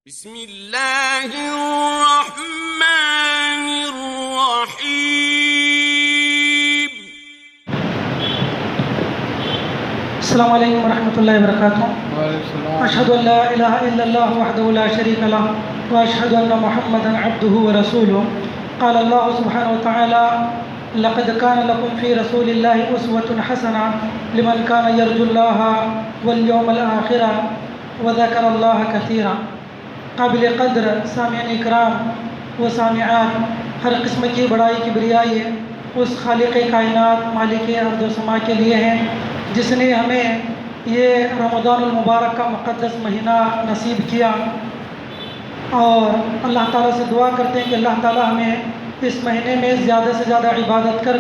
بسم اللہ الرحمن الرحیم۔ السلام علیکم ورحمۃ اللہ وبرکاتہ۔ اشہد ان لا الہ الا اللہ وحدہ لا شریک لہ واشہد ان محمدا عبدہ ورسولہ۔ قال اللہ سبحانہ وتعالی لقد كان لكم في رسول الله أسوة حسنة لمن كان يرجو الله واليوم الآخر وذكر الله كثيرا۔ قابل قدر سامعین اکرام و سامعات، ہر قسم کی بڑائی کبریائی اس خالق کائنات مالک ارض و سما کے لیے ہے جس نے ہمیں یہ رمضان المبارک کا مقدس مہینہ نصیب کیا، اور اللہ تعالیٰ سے دعا کرتے ہیں کہ اللہ تعالیٰ ہمیں اس مہینے میں زیادہ سے زیادہ عبادت کر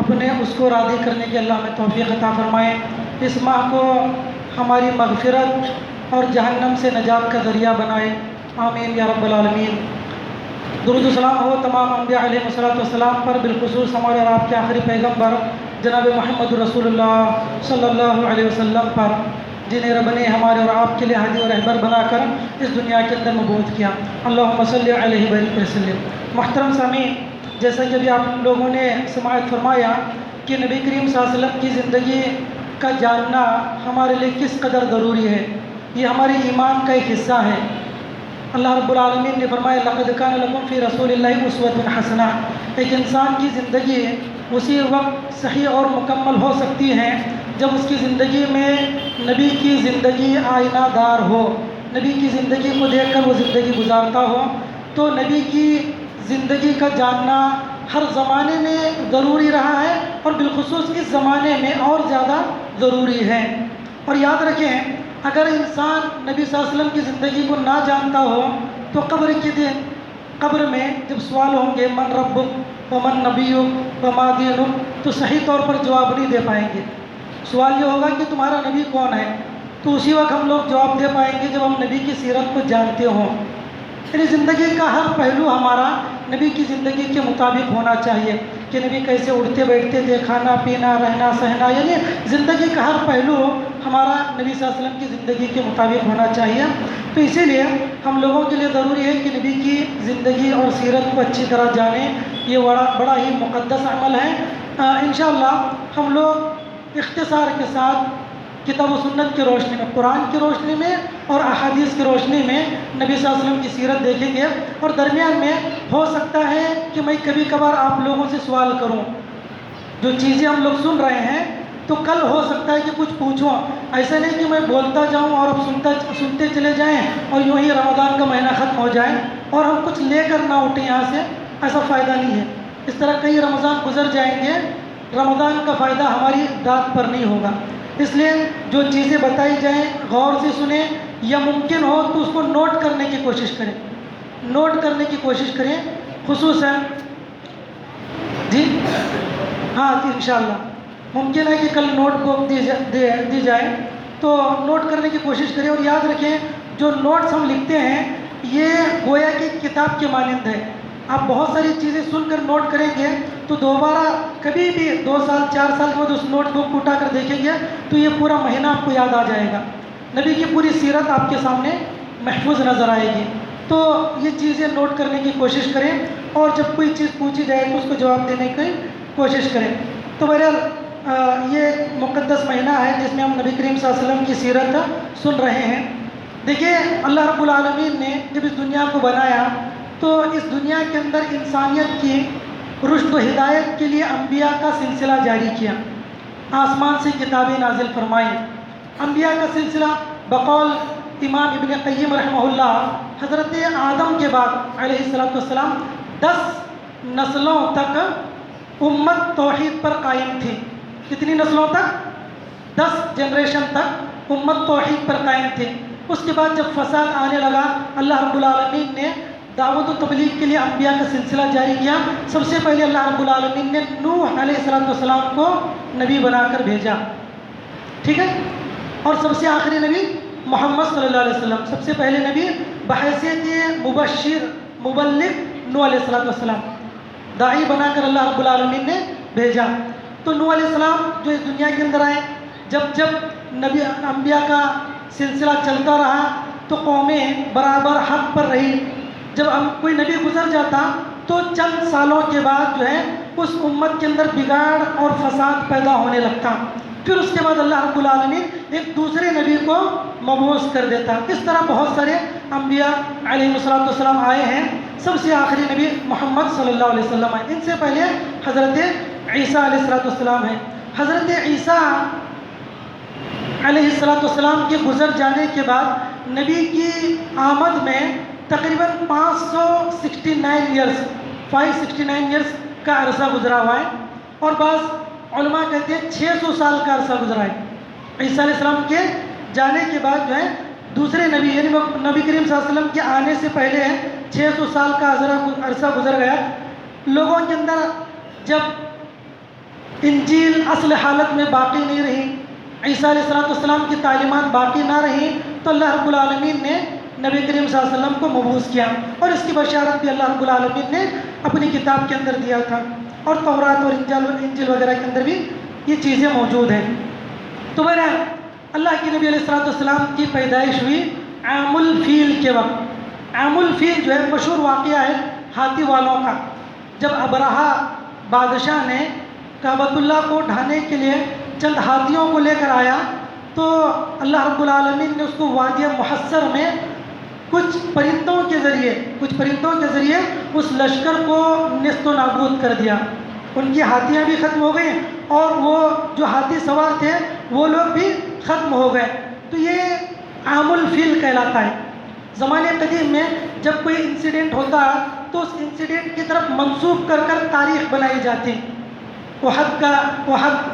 اپنے اس کو راضی کرنے کی اللہ ہمیں توفیق عطا فرمائے۔ اس ماہ کو ہماری مغفرت اور جہنم سے نجات کا ذریعہ بنائے، آمین یا رب العالمین۔ درود و سلام ہو تمام انبیاء علیہ السلام پر، بالخصوص ہمارے اور آپ کے آخری پیغمبر جناب محمد رسول اللہ صلی اللہ علیہ وسلم پر، جنہیں رب نے ہمارے اور آپ کے لیے ہادی اور رہبر بنا کر اس دنیا کے اندر مبعوث کیا۔ اللہم صلی علیہ وسلم۔ محترم سامعین، جیسا کہ ابھی آپ لوگوں نے سماعت فرمایا کہ نبی کریم صلی اللہ علیہ وسلم کی زندگی کا جاننا ہمارے لیے کس قدر ضروری ہے، یہ ہمارے ایمان کا ایک حصہ ہے۔ اللہ رب العالمین نے فرمایا لقد کان لکم فی رسول اللہ اسوۃ حسنہ۔ ایک انسان کی زندگی اسی وقت صحیح اور مکمل ہو سکتی ہے جب اس کی زندگی میں نبی کی زندگی آئینہ دار ہو، نبی کی زندگی کو دیکھ کر وہ زندگی گزارتا ہو۔ تو نبی کی زندگی کا جاننا ہر زمانے میں ضروری رہا ہے، اور بالخصوص اس زمانے میں اور زیادہ ضروری ہے۔ اور یاد رکھیں، اگر انسان نبی صلی اللہ علیہ وسلم کی زندگی کو نہ جانتا ہو تو قبر کے دن، قبر میں جب سوال ہوں گے من ربک ومن نبیک وما دینک، تو صحیح طور پر جواب نہیں دے پائیں گے۔ سوال یہ ہوگا کہ تمہارا نبی کون ہے، تو اسی وقت ہم لوگ جواب دے پائیں گے جب ہم نبی کی سیرت کو جانتے ہوں۔ یعنی زندگی کا ہر پہلو ہمارا نبی کی زندگی کے مطابق ہونا چاہیے کہ نبی کیسے اٹھتے بیٹھتے تھے، کھانا پینا رہنا سہنا، یعنی زندگی کا ہر پہلو ہمارا نبی صلی اللہ علیہ وسلم کی زندگی کے مطابق ہونا چاہیے۔ تو اسی لیے ہم لوگوں کے لیے ضروری ہے کہ نبی کی زندگی اور سیرت کو اچھی طرح جانیں، یہ بڑا ہی مقدس عمل ہے۔ انشاءاللہ ہم لوگ اختصار کے ساتھ کتاب و سنت کی روشنی میں، قرآن کی روشنی میں اور احادیث کی روشنی میں نبی صلی اللہ علیہ وسلم کی سیرت دیکھیں گے، اور درمیان میں ہو سکتا ہے کہ میں کبھی کبھار آپ لوگوں سے سوال کروں۔ جو چیزیں ہم لوگ سن رہے ہیں تو کل ہو سکتا ہے کہ کچھ پوچھوں، ایسا نہیں کہ میں بولتا جاؤں اور اب سنتے چلے جائیں اور یوں ہی رمضان کا مہینہ ختم ہو جائے اور ہم کچھ لے کر نہ اٹھیں یہاں سے، ایسا فائدہ نہیں ہے۔ اس طرح کئی رمضان گزر جائیں گے، رمضان کا فائدہ ہماری داد پر نہیں ہوگا۔ اس لیے جو چیزیں بتائی جائیں غور سے سنیں، یا ممکن ہو تو اس کو نوٹ کرنے کی کوشش کریں، نوٹ کرنے کی کوشش کریں، خصوصاً جی ہاں انشاءاللہ ممکن ہے کہ کل نوٹ بک دی جائے تو نوٹ کرنے کی کوشش کریں۔ اور یاد رکھیں، جو نوٹس ہم لکھتے ہیں یہ گویا کی کتاب کے مانند ہے۔ آپ بہت ساری چیزیں سن کر نوٹ کریں گے تو دوبارہ کبھی بھی 2 سال 4 سال کے بعد اس نوٹ بک کو اٹھا کر دیکھیں گے تو یہ پورا مہینہ آپ کو یاد آ جائے گا، نبی کی پوری سیرت آپ کے سامنے محفوظ نظر آئے گی۔ تو یہ چیزیں نوٹ کرنے کی کوشش کریں، اور جب کوئی چیز پوچھی جائے تو اس کو جواب دینے کی کوشش کریں۔ تو بہرحال یہ مقدس مہینہ ہے جس میں ہم نبی کریم صلی اللہ علیہ وسلم کی سیرت سن رہے ہیں۔ دیکھیے، اللہ رب العالمین نے جب اس دنیا کو بنایا تو اس دنیا کے اندر انسانیت کی رشد و ہدایت کے لیے انبیاء کا سلسلہ جاری کیا، آسمان سے کتابیں نازل فرمائیں۔ انبیاء کا سلسلہ بقول امام ابن قیم رحمہ اللہ، حضرت آدم کے بعد علیہ السلام 10 نسلوں تک امت توحید پر قائم تھی۔ کتنی نسلوں تک؟ 10 جنریشن تک امت توحید پر قائم تھی۔ اس کے بعد جب فساد آنے لگا، اللہ رب العالمین نے دعوت و تبلیغ کے لیے انبیاء کا سلسلہ جاری کیا۔ سب سے پہلے اللہ رب العالمین نے نوح علیہ السلام کو نبی بنا کر بھیجا، ٹھیک ہے؟ اور سب سے آخری نبی محمد صلی اللہ علیہ وسلم، سب سے پہلے نبی بحیثیت مبشر مبلغ نوح علیہ السلام، داعی بنا کر اللہ رب العالمین نے بھیجا۔ تو نوح علیہ السلام جو اس دنیا کے اندر آئے، جب نبی انبیاء کا سلسلہ چلتا رہا تو قومیں برابر حق پر رہی. جب کوئی نبی گزر جاتا تو چند سالوں کے بعد جو ہے اس امت کے اندر بگاڑ اور فساد پیدا ہونے لگتا. پھر اس کے بعد اللہ رب العالمین ایک دوسرے نبی کو مبعوث کر دیتا. اس طرح بہت سارے انبیاء علیہ السلام آئے ہیں. سب سے آخری نبی محمد صلی اللہ علیہ وسلم ہیں. ان سے پہلے حضرت عیسیٰ علیہ السلام ہیں. حضرت عیسیٰ علیہ السلام کے گزر جانے کے بعد نبی کی آمد میں تقریباً 569 ایئرس کا عرصہ گزرا ہوا ہے. اور بعض علماء کہتے ہیں 600 سال کا عرصہ گزرا ہے. عیسیٰ علیہ السلام کے جانے کے بعد جو ہے دوسرے نبی یعنی نبی کریم صلی اللہ علیہ وسلم کے آنے سے پہلے 600 سال کا عرصہ گزر گیا. لوگوں کے اندر جب انجیل اصل حالت میں باقی نہیں رہی, عیسیٰ علیہ السلام کی تعلیمات باقی نہ رہی, تو اللہ رب العالمین نے نبی کریم صلی اللہ علیہ وسلم کو مبعوث کیا. اور اس کی بشارت بھی اللہ رب العالمین نے اپنی کتاب کے اندر دیا تھا, اور تورات اور انجیل وغیرہ کے اندر بھی یہ چیزیں موجود ہیں. تو بہرحال اللہ کے نبی علیہ السلام کی پیدائش ہوئی عام الفیل کے وقت. عام الفیل جو ہے مشہور واقعہ ہے ہاتھی والوں کا. جب ابرہہ بادشاہ نے کعبۃ اللہ کو ڈھانے کے لیے چند ہاتھیوں کو لے کر آیا, تو اللہ رب العالمین نے اس کو وادی محصر میں کچھ پرندوں کے ذریعے اس لشکر کو نیست و نابود کر دیا. ان کی ہاتھیاں بھی ختم ہو گئیں اور وہ جو ہاتھی سوار تھے وہ لوگ بھی ختم ہو گئے. تو یہ عام الفیل کہلاتا ہے. زمانے قدیم میں جب کوئی انسیڈنٹ ہوتا تو اس انسیڈنٹ کی طرف منسوب کر تاریخ بنائی جاتی. احد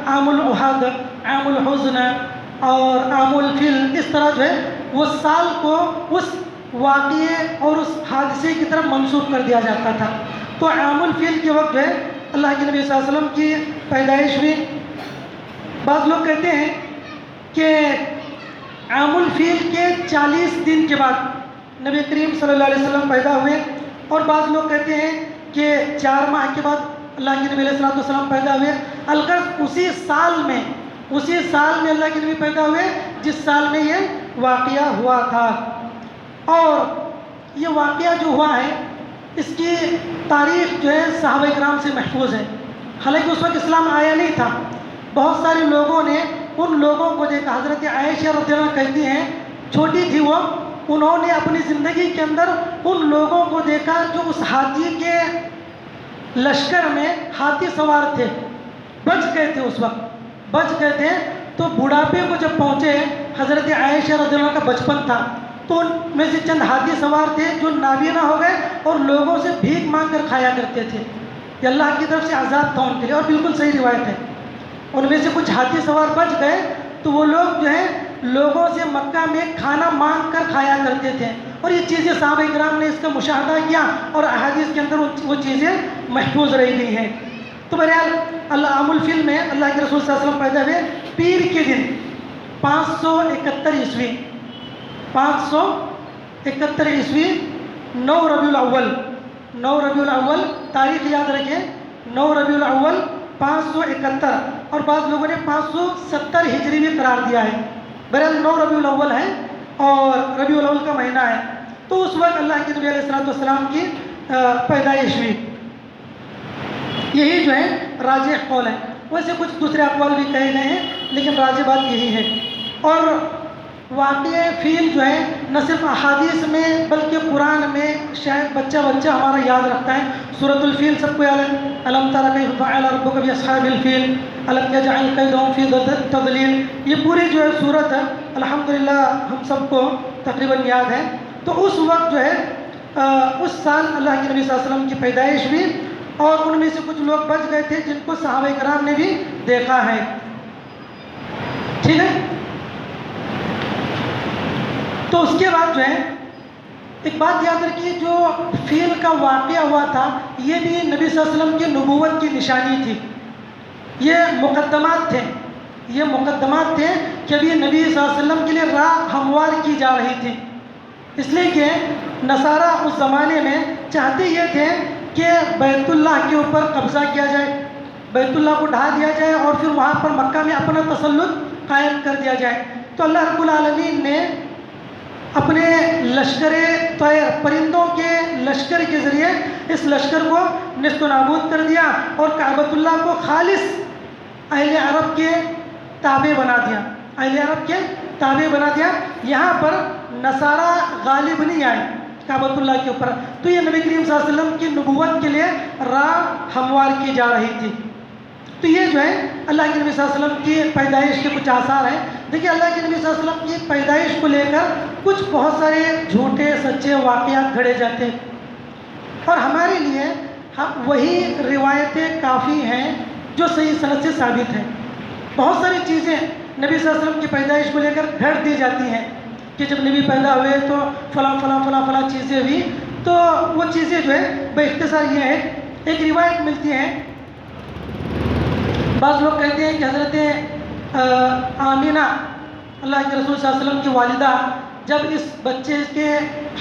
عام الاحد, عام الحزن اور عام الفیل, اس طرح جو ہے وہ سال کو اس واقعے اور اس حادثے کی طرف منسوب کر دیا جاتا تھا. تو عام الفیل کے وقت جو ہے اللہ کے نبی صلی اللہ علیہ وسلم کی پیدائش ہوئی. بعض لوگ کہتے ہیں کہ عام الفیل کے 40 دن کے بعد نبی کریم صلی اللہ علیہ وسلم پیدا ہوئے, اور بعض لوگ کہتے ہیں کہ 4 ماہ کے بعد اللہ کے نبی علیہ السلام پیدا ہوئے. الغرض اسی سال میں اللہ کے نبی پیدا ہوئے جس سال میں یہ واقعہ ہوا تھا. اور یہ واقعہ جو ہوا ہے اس کی تاریخ جو ہے صحابہ کرام سے محفوظ ہے. حالانکہ اس وقت اسلام آیا نہیں تھا. بہت سارے لوگوں نے ان لوگوں کو دیکھا. حضرت عائشہ رضی اللہ عنہا کہتی ہیں, چھوٹی تھی وہ, انہوں نے اپنی زندگی کے اندر ان لوگوں کو دیکھا جو اس ہاتھی کے لشکر میں ہاتھی سوار تھے, بچ گئے تھے. اس وقت بچ گئے تھے. تو بڑھاپے کو جب پہنچے, حضرت عائشہ رضی اللہ عنہا کا بچپن تھا, تو ان میں سے چند ہاتھی سوار تھے جو نابینا ہو گئے اور لوگوں سے بھیک مانگ کر کھایا کرتے تھے. یہ اللہ کی طرف سے عذاب تھا ان کے لیے, اور بالکل صحیح روایت ہے. ان میں سے کچھ ہاتھی سوار بچ گئے تو وہ لوگ جو ہے لوگوں سے مکہ میں کھانا مانگ کر کھایا کرتے تھے. اور یہ چیزیں صحابہ کرام نے اس کا مشاہدہ کیا, اور احادیث کے اندر وہ چیزیں محفوظ رہ گئی ہیں. تو بہرحال عام الفیل میں اللہ کے رسول صلی اللہ علیہ وسلم پیدا ہوئے پیر کے دن 571 عیسوی 571 عیسوی 9 ربیع الاول تاریخ یاد رکھیں. 9 ربیع الاول 571, اور بعض لوگوں نے 570 ہجری بھی قرار دیا ہے. بہرحال 9 ربیع الاول ہے اور ربیع الاول کا مہینہ ہے. تو اس وقت اللہ کے نبی علیہ السلام کی پیدائش ہوئی. یہی جو ہے راجح قول ہے. ویسے کچھ دوسرے اقوال بھی کہے گئے ہیں, لیکن راجح بات یہی ہے. اور واقعہ فیل جو ہے نہ صرف احادیث میں بلکہ قرآن میں شاید بچہ ہمارا یاد رکھتا ہے. سورۃ الفیل سب کو یاد ہے, الم تر کیف فعل ربک باصحاب الفیل الم یجعل کیدہم فی تضلیل. یہ پوری جو ہے سورت ہے الحمدللہ ہم سب کو تقریباً یاد ہے. تو اس وقت جو ہے اس سال اللہ کے نبی صلی اللہ علیہ وسلم کی پیدائش ہوئی, اور ان میں سے کچھ لوگ بچ گئے تھے جن کو صحابہ کرام نے بھی دیکھا ہے. ٹھیک ہے. تو اس کے بعد جو ہے ایک بات یاد رکھیے, جو فیل کا واقعہ ہوا تھا یہ بھی نبی صلی اللہ علیہ وسلم کی نبوت کی نشانی تھی. یہ مقدمات تھے کہ ابھی نبی صلی اللہ علیہ وسلم کے لیے راہ ہموار کی جا رہی تھی. اس لیے کہ نصارہ اس زمانے میں چاہتے یہ تھے کہ بیت اللہ کے اوپر قبضہ کیا جائے, بیت اللہ کو ڈھا دیا جائے, اور پھر وہاں پر مکہ میں اپنا تسلط قائم کر دیا جائے. تو اللہ رب العالمین نے اپنے لشکر طیر پرندوں کے لشکر کے ذریعے اس لشکر کو نیست و نابود کر دیا اور کعبۃ اللہ کو خالص اہل عرب کے تابع بنا دیا، اہل عرب کے تابع بنا دیا۔ یہاں پر نصارہ غالب نہیں آئے کعبۃ اللہ کے اوپر، تو یہ نبی کریم صلی اللہ علیہ وسلم کی نبوت کے لیے راہ ہموار کی جا رہی تھی۔ تو یہ جو ہے اللہ کے نبی صلی اللہ علیہ وسلم کی پیدائش کے کچھ آثار ہیں۔ دیکھیے اللہ کے نبی صلی اللہ علیہ وسلم کی پیدائش کو لے کر کچھ بہت سارے جھوٹے سچے واقعات گھڑے جاتے ہیں، اور ہمارے لیے وہی روایتیں کافی ہیں جو صحیح سند سے ثابت ہیں۔ بہت ساری چیزیں نبی صلی اللہ علیہ وسلم کی پیدائش کو لے کر گھڑ دی جاتی ہیں کہ جب نبی پیدا ہوئے تو فلاں فلاں فلاں فلاں چیزیں ہوئی، تو وہ چیزیں جو ہے باختصار یہ ہے، ایک روایت ملتی ہے، بعض لوگ کہتے ہیں کہ حضرت آمینہ اللہ کے رسول صلی اللہ علیہ وسلم کی والدہ جب اس بچے کے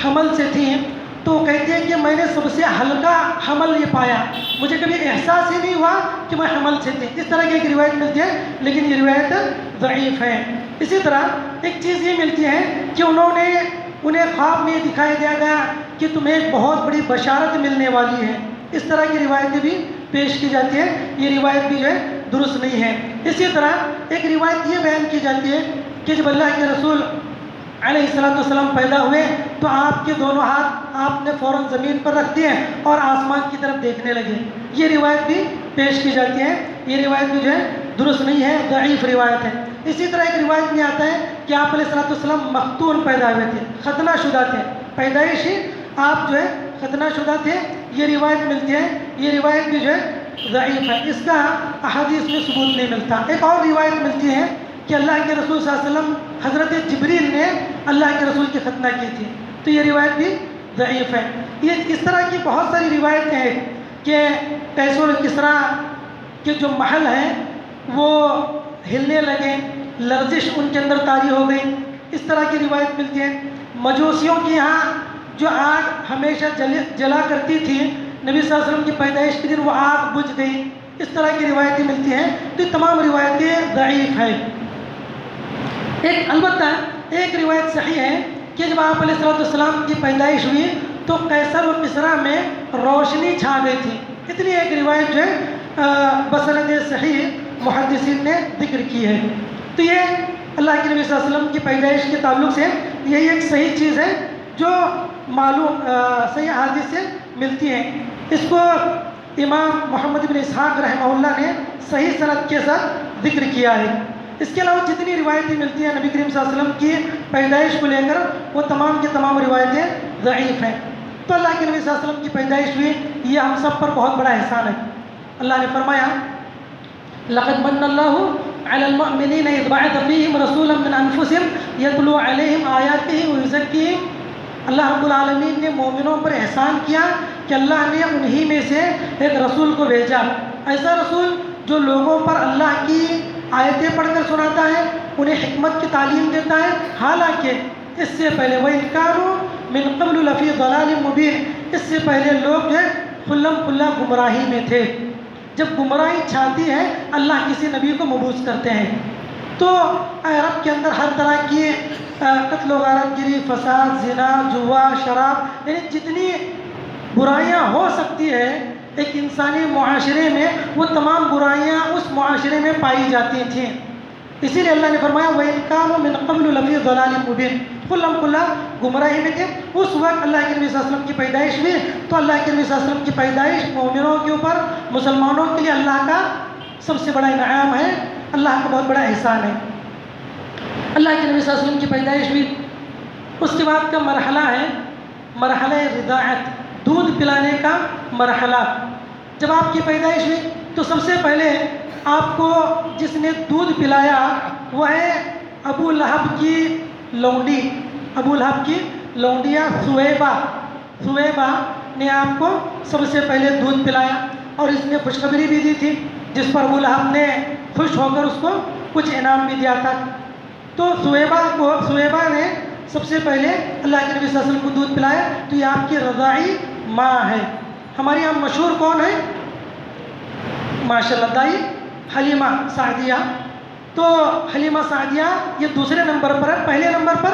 حمل سے تھیں تو کہتے ہیں کہ میں نے سب سے ہلکا حمل یہ پایا، مجھے کبھی احساس ہی نہیں ہوا کہ میں حمل سے تھی۔ اس طرح کی ایک روایت ملتی ہے، لیکن یہ روایت ضعیف ہے۔ اسی طرح ایک چیز یہ ملتی ہے کہ انہیں خواب میں دکھایا دیا گیا کہ تمہیں ایک بہت بڑی بشارت ملنے والی ہے۔ اس طرح کی روایتیں بھی پیش کی جاتی ہیں، یہ روایت بھی جو ہے درست نہیں ہے۔ اسی طرح ایک روایت یہ بیان کی جاتی ہے کہ جب اللہ کے رسول علیہ السلام پیدا ہوئے تو آپ کے دونوں ہاتھ آپ نے فوراً زمین پر رکھ دیے اور آسمان کی طرف دیکھنے لگے، یہ روایت بھی پیش کی جاتی ہے۔ یہ روایت بھی جو ہے درست نہیں ہے، ضعیف روایت ہے۔ اسی طرح ایک روایت میں آتا ہے کہ آپ علیہ السلام مختون پیدا ہوئے تھے، ختنہ شدہ تھے، پیدائش ہی آپ جو ہے ختنہ شدہ تھے، یہ روایت ملتی ہے، یہ روایت بھی جو ہے ضعیف ہے، اس کا احادیث میں ثبوت نہیں ملتا۔ ایک اور روایت ملتی ہے کہ اللہ کے رسول صلی اللہ علیہ وسلم حضرت جبریل نے اللہ کے رسول کی ختنہ کی تھی، تو یہ روایت بھی ضعیف ہے۔ یہ اس طرح کی بہت ساری روایتیں ہیں کہ قیصر و کسریٰ کے جو محل ہیں وہ ہلنے لگے، لرزش ان کے اندر طاری ہو گئی، اس طرح کی روایت ملتی ہے۔ مجوسیوں کے یہاں جو آگ ہمیشہ جلا کرتی تھی، نبی صلی اللہ علیہ وسلم کی پیدائش کے دن وہ آگ بجھ گئی، اس طرح کی روایتیں ملتی ہیں، تو یہ تمام روایتیں ضعیف ہیں۔ البتہ ایک روایت صحیح ہے کہ جب آپ علیہ السلام کی پیدائش ہوئی تو قیصر و کسریٰ میں روشنی چھا گئی تھی، اتنی ایک روایت جو ہے بسند صحیح محدثین نے ذکر کی ہے۔ تو یہ اللہ کے نبی صلی اللہ علیہ وسلم کی پیدائش کے تعلق سے یہی ایک صحیح چیز ہے جو معلوم صحیح حدیث سے ملتی ہے۔ اس کو امام محمد بن اسحاق رحمہ اللہ نے صحیح سند کے ساتھ ذکر کیا ہے۔ اس کے علاوہ جتنی روایتیں ملتی ہیں نبی کریم صلی اللہ علیہ وسلم کی پیدائش کو لے کر وہ تمام کی تمام روایتیں ضعیف ہیں۔ تو اللہ کے نبی صلی اللہ علیہ وسلم کی پیدائش ہوئی، یہ ہم سب پر بہت بڑا احسان ہے۔ اللہ نے فرمایا لقد من اللہ علی المؤمنین اذ بعث فیہم رسولا من انفسہم یتلو علیہم آیاتہ ویزکیہم۔ اللہ رب العالمین نے مومنوں پر احسان کیا کہ اللہ نے انہی میں سے ایک رسول کو بھیجا، ایسا رسول جو لوگوں پر اللہ کی آیتیں پڑھ کر سناتا ہے، انہیں حکمت کی تعلیم دیتا ہے، حالانکہ اس سے پہلے وَإِنْ كَانُوا مِنْ قَبْلُ لَفِي ضَلَالٍ مُبِينٍ، اس سے پہلے لوگ جو ہے کھلم کھلا گمراہی میں تھے۔ جب گمراہی چھاتی ہے اللہ کسی نبی کو مبعوث کرتے ہیں، تو عرب کے اندر ہر طرح کی قتل و غارت گری، فساد، زنا، جوا، شراب، یعنی جتنی برائیاں ہو سکتی ہے ایک انسانی معاشرے میں، وہ تمام برائیاں اس معاشرے میں پائی جاتی تھیں۔ اسی لیے اللہ نے فرمایا وَإِنْ كَانُوا مِنْ قَبْلُ لَفِي ضَلَالٍ مُبِينٍ، کھلم کھلا گمراہی میں تھے۔ اس وقت اللہ کے نبی صلی اللہ علیہ وسلم کی پیدائش ہوئی، تو اللہ کے نبی صلی اللہ علیہ وسلم کی پیدائش مومنوں کے اوپر، مسلمانوں کے لیے اللہ کا سب سے بڑا انعام ہے، اللہ کا بہت بڑا احسان ہے۔ اللہ کے نبی صلی اللہ علیہ وسلم کی پیدائش ہوئی، اس کے بعد کا مرحلہ ہے مرحلہ رضاعت، دودھ پلانے کا مرحلہ۔ جب آپ کی پیدائش ہوئی تو سب سے پہلے آپ کو جس نے دودھ پلایا وہ ہے ابو لہب کی لونڈی، ابو لہب کی لونڈیا سویبہ نے آپ کو سب سے پہلے دودھ پلایا، اور اس نے خوشخبری بھی دی تھی جس پر ابو لہب نے خوش ہو کر اس کو کچھ انعام بھی دیا تھا۔ تو سویبہ نے سب سے پہلے اللہ کے نبی صلی اللہ علیہ وسلم کو دودھ پلایا، تو یہ آپ کی رضاعی ماں ہے۔ ہمارے یہاں مشہور کون ہے؟ ماشاءاللہ دائی حلیمہ سعدیہ۔ تو حلیمہ سعدیہ یہ دوسرے نمبر پر ہے، پہلے نمبر پر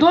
2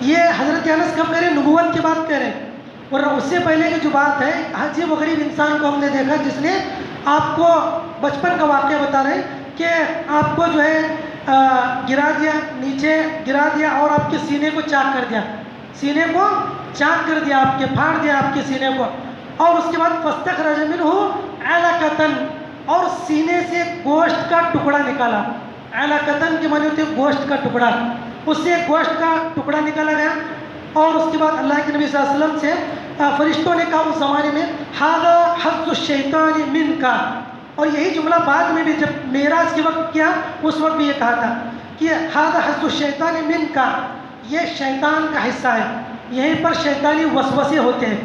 یہ حضرت انس کب کہہ رہے ہیں؟ نبوت کی بات کہہ رہے ہیں. اور اس سے پہلے کی جو بات ہے، عجیب و غریب انسان کو ہم نے دیکھا جس نے آپ کو بچپن کا واقعہ بتا رہے ہیں کہ آپ کو جو ہے گرا دیا، نیچے گرا دیا اور آپ کے سینے کو چاک کر دیا، سینے کو چاک کر دیا، آپ کے پھاڑ دیا آپ کے سینے کو. اور اس کے بعد فاستخرج منہ علقۃ، اور سینے سے گوشت کا ٹکڑا نکالا. علقۃ کے معنی ہوتے ہیں گوشت کا ٹکڑا. اس سے گوشت کا ٹکڑا نکالا گیا. اور اس کے بعد اللہ کے نبی صلی اللہ علیہ وسلم سے فرشتوں نے کہا اس زمانے میں ھذا حظ الشیطان منک، اور یہی جملہ بعد میں بھی جب معراج کے وقت کیا اس وقت بھی یہ کہا تھا کہ ھذا حظ الشیطان منک، یہ شیطان کا حصہ ہے. یہیں پر شیطانی وسوسے ہوتے ہیں.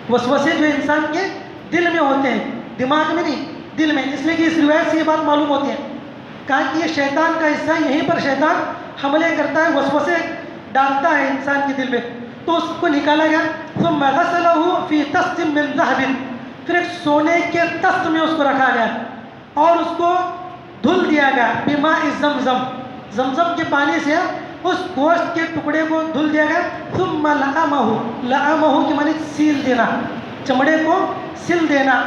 وسوسے جو انسان کے دل میں ہوتے ہیں، دماغ میں نہیں، دل میں. اس لیے کہ اس روایت سے یہ بات معلوم ہوتی ہے کہا کہ یہ شیطان کا حصہ ہے، یہیں پر شیطان حملے کرتا ہے، وسوسے ڈالتا ہے انسان کے دل میں. تو اس کو نکالا گیا. ثم غسلہ فی طست من ذہب، پھر ایک سونے کے طست میں اس کو رکھا گیا اور اس کو دھل دیا گیا. بماء زمزم، زمزم کے پانی سے اس گوشت کے ٹکڑے کو دھل دیا گیا. ثم لعمہ، لعمہ کے معنی سیل دینا، چمڑے کو سل دینا.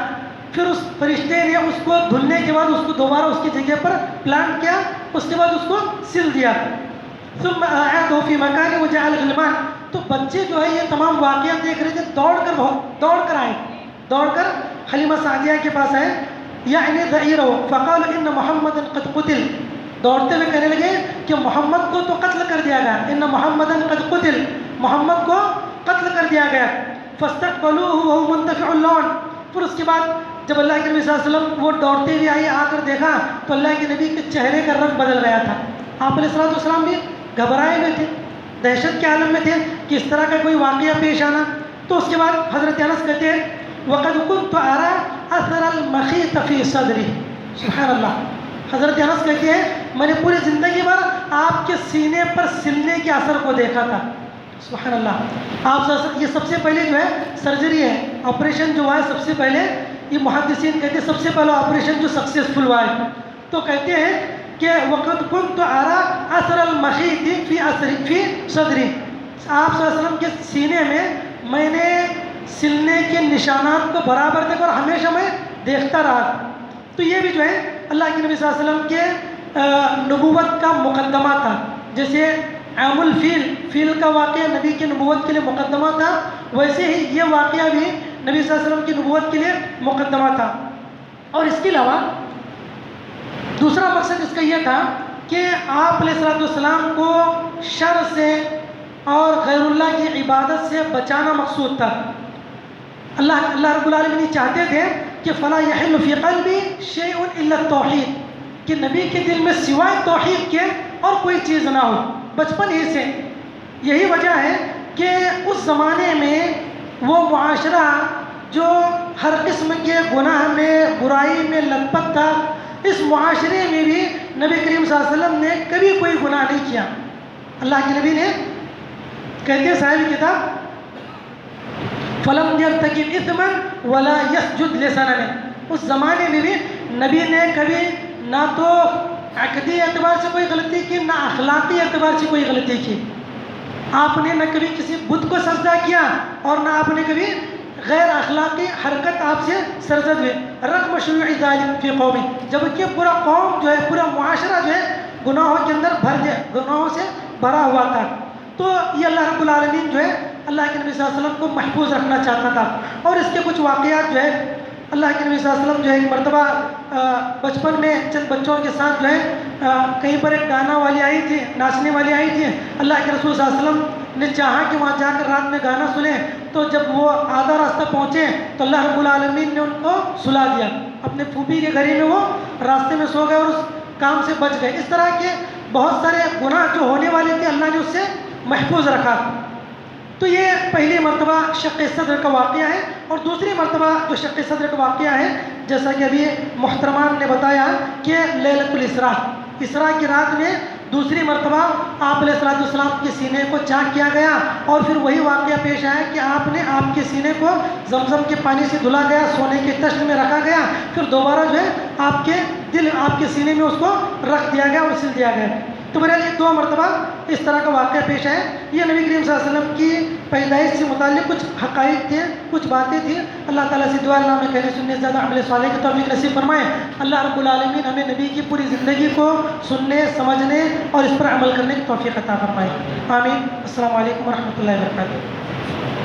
پھر اس فرشتے نے اس کو دھلنے کے بعد اس کو دوبارہ اس کی جگہ پر پلانٹ کیا، اس کے بعد اس کو سل دیا. ثم اعادہ فی مکانہ وجعل غلمان، تو بچے جو ہے یہ تمام واقعات دیکھ رہے تھے، دوڑ کر آئے، دوڑ کر حلیمہ سعدیہ کے پاس آئے. یعنی ضعیرہ، فقالوا ان محمدا قد قتل، دوڑتے ہوئے کہنے لگے کہ محمد کو تو قتل کر دیا گیا، ان محمدا قد قتل، محمد کو قتل کر دیا گیا. فاستقبلوه وهو منتفع اللون، پھر اس کے بعد جب اللہ کے نبی صلی اللہ علیہ وسلم وہ دوڑتے ہوئے آئے، آ کر دیکھا تو اللہ کے نبی کے چہرے کا رنگ بدل گیا تھا. آپ علیہ السلام بھی گھبرائے ہوئے تھے، دہشت کے عالم میں تھے کہ اس طرح کا کوئی واقعہ پیش آنا. تو اس کے بعد حضرت انس کہتے ہیں وَقَدْ كُنْتُ أَرَى أَثَرَ الْمَخِيطَ فِي صَدْرِي، سبحان اللہ. حضرت انس کہتے ہیں میں نے پوری زندگی بھر آپ کے سینے پر سلنے کے اثر کو دیکھا تھا. سبحان اللہ. آپ یہ سب سے پہلے جو ہے سرجری ہے، آپریشن جو ہوا ہے سب سے پہلے، یہ محدثین کہتے ہیں سب سے پہلا آپریشن جو سکسیسفل ہوا ہے. تو کہتے ہیں کہ وقت كنت أرى أثر المخيط في صدري، آپ صلی اللہ علیہ وسلم کے سینے میں نے سلنے کے نشانات کو برابر دیکھا اور ہمیشہ میں دیکھتا رہا. تو یہ بھی جو ہے اللہ کے نبی صلی اللہ علیہ وسلم کے نبوت کا مقدمہ تھا. جیسے عام الفیل، فیل کا واقعہ نبی کی نبوت کے لیے مقدمہ تھا، ویسے ہی یہ واقعہ بھی نبی صلی اللہ علیہ وسلم کی نبوت کے لیے مقدمہ تھا. اور اس کے علاوہ دوسرا مقصد اس کا یہ تھا کہ آپ علیہ السلام کو شر سے اور غیر اللہ کی عبادت سے بچانا مقصود تھا. اللہ رب العالمین چاہتے تھے کہ فلا یحل فی قلبی شیء الا التوحید، کہ نبی کے دل میں سوائے توحید کے اور کوئی چیز نہ ہو بچپن ہی سے. یہی وجہ ہے کہ اس زمانے میں وہ معاشرہ جو ہر قسم کے گناہ میں، برائی میں لت پت تھا، اس معاشرے میں بھی نبی کریم صلی اللہ علیہ وسلم نے کبھی کوئی گناہ نہیں کیا. اللہ کے نبی نے کہتے ہیں صاحب کتاب فَلَمْ يَرْتَكِبْ إِثْمًا وَلَا يَسْجُدْ لِسَنَنِ، اس زمانے میں بھی نبی نے کبھی نہ تو عقدی اعتبار سے کوئی غلطی کی، نہ اخلاقی اعتبار سے کوئی غلطی کی. آپ نے نہ کبھی کسی بت کو سجدہ کیا اور نہ آپ نے کبھی غیر اخلاقی حرکت آپ سے سرزد ہوئے. رغم شیوع ذلک فی قومی، جبکہ پورا قوم جو ہے، پورا معاشرہ جو ہے گناہوں کے اندر گناہوں سے بھرا ہوا تھا. تو یہ اللہ رب العالمین جو ہے اللہ کے نبی صلی اللہ علیہ وسلم کو محفوظ رکھنا چاہتا تھا. اور اس کے کچھ واقعات جو ہے اللہ کے نبی صلی اللہ علیہ وسلم جو ہے ایک مرتبہ بچپن میں چند بچوں کے ساتھ جو ہے کہیں پر ایک گانا والی آئی تھی، ناچنے والی آئی تھی. اللہ کے رسول صلی اللہ علیہ وسلم نے چاہا کہ وہاں جا کر رات میں گانا سنیں. تو جب وہ آدھا راستہ پہنچے تو اللہ رب العالمین نے ان کو سلا دیا. اپنے پھوپھی کے گھر میں وہ راستے میں سو گئے اور اس کام سے بچ گئے. اس طرح کے بہت سارے گناہ جو ہونے والے تھے اللہ نے اس سے محفوظ رکھا. تو یہ پہلی مرتبہ شق صدر کا واقعہ ہے. اور دوسری مرتبہ جو شق صدر کا واقعہ ہے، جیسا کہ ابھی محترمان نے بتایا کہ لیلۃ الاسراء، اسراء کی رات میں دوسری مرتبہ آپ علیہ السلام کے سینے کو چاک کیا گیا. اور پھر وہی واقعہ پیش آیا کہ آپ نے آپ کے سینے کو زمزم کے پانی سے دھلا گیا، سونے کے تشت میں رکھا گیا، پھر دوبارہ جو ہے آپ کے سینے میں اس کو رکھ دیا گیا اور سل دیا گیا. تو بہرحال یہ 2 مرتبہ اس طرح کا واقعہ پیش ہے. یہ نبی کریم صلی اللہ علیہ وسلم کی پیدائش سے متعلق کچھ حقائق تھے, کچھ باتیں تھیں. اللہ تعالیٰ سے دعا اللہ میں کہنے سننے زیادہ عمل صالح کی توفیق نصیب فرمائے. اللہ رب العالمین ہمیں نبی کی پوری زندگی کو سننے, سمجھنے اور اس پر عمل کرنے کی توفیق عطا فرمائے. آمین. السلام علیکم ورحمۃ اللہ وبرکاتہ.